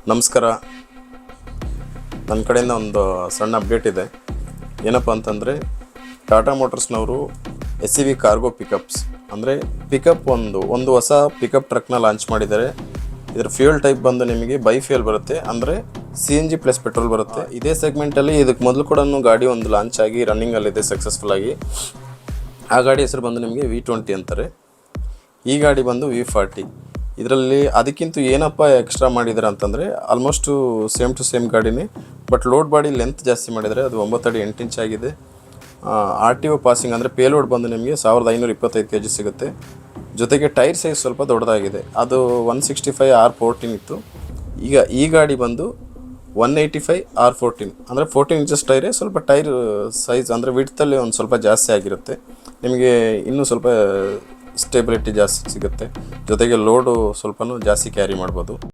ನಮಸ್ಕಾರ. ನನ್ನ ಕಡೆಯಿಂದ ಒಂದು ಸಣ್ಣ ಅಪ್ಡೇಟ್ ಇದೆ. ಏನಪ್ಪ ಅಂತಂದರೆ, ಟಾಟಾ ಮೋಟರ್ಸ್ನವರು SUV ಕಾರ್ಗೋ ಪಿಕಪ್ಸ್ ಅಂದರೆ ಪಿಕಪ್ ಒಂದು ಹೊಸ ಪಿಕಪ್ ಟ್ರಕ್ನ ಲಾಂಚ್ ಮಾಡಿದ್ದಾರೆ. ಇದರ ಫ್ಯೂಯಲ್ ಟೈಪ್ ಬಂದು ನಿಮಗೆ ಬೈಫ್ಯೂಯಲ್ ಬರುತ್ತೆ, ಅಂದರೆ CNG ಪ್ಲಸ್ ಪೆಟ್ರೋಲ್ ಬರುತ್ತೆ. ಇದೇ ಸೆಗ್ಮೆಂಟಲ್ಲಿ ಇದಕ್ಕೆ ಮೊದಲು ಕೂಡ ಗಾಡಿ ಒಂದು ಲಾಂಚ್ ಆಗಿ ರನ್ನಿಂಗಲ್ಲಿದೆ ಸಕ್ಸಸ್ಫುಲ್ಲಾಗಿ. ಆ ಗಾಡಿ ಹೆಸರು ಬಂದು ನಿಮಗೆ V20 ಅಂತಾರೆ. ಈ ಗಾಡಿ ಬಂದು V40. ಇದರಲ್ಲಿ ಅದಕ್ಕಿಂತ ಏನಪ್ಪ ಎಕ್ಸ್ಟ್ರಾ ಮಾಡಿದ್ದಾರೆ ಅಂತಂದರೆ, ಆಲ್ಮೋಸ್ಟು ಸೇಮ್ ಟು ಸೇಮ್ ಗಾಡಿನೇ, ಬಟ್ ಲೋಡ್ ಬಾಡಿ ಲೆಂತ್ ಜಾಸ್ತಿ ಮಾಡಿದರೆ. ಅದು 9 ಅಡಿ 8 ಇಂಚ್ ಆಗಿದೆ. RTO ಪಾಸಿಂಗ್ ಅಂದರೆ ಪೇಲೋಡ್ ಬಂದು ನಿಮಗೆ 1525 kg ಸಿಗುತ್ತೆ. ಜೊತೆಗೆ ಟೈರ್ ಸೈಜ್ ಸ್ವಲ್ಪ ದೊಡ್ಡದಾಗಿದೆ. ಅದು 165 R14 ಇತ್ತು. ಈಗ ಈ ಗಾಡಿ ಬಂದು 185 R14 ಅಂದರೆ 14 ಇಂಚಸ್ ಟೈರೇ. ಸ್ವಲ್ಪ ಟೈರ್ ಸೈಜ್ ಅಂದರೆ ವಿಡ್ತಲ್ಲಿ ಒಂದು ಸ್ವಲ್ಪ ಜಾಸ್ತಿ ಆಗಿರುತ್ತೆ. ನಿಮಗೆ ಇನ್ನೂ ಸ್ವಲ್ಪ ಸ್ಟೇಬಿಲಿಟಿ ಜಾಸ್ತಿ ಸಿಗುತ್ತೆ. ಜೊತೆಗೆ ಲೋಡು ಸ್ವಲ್ಪನೂ ಜಾಸ್ತಿ ಕ್ಯಾರಿ ಮಾಡ್ಬೋದು.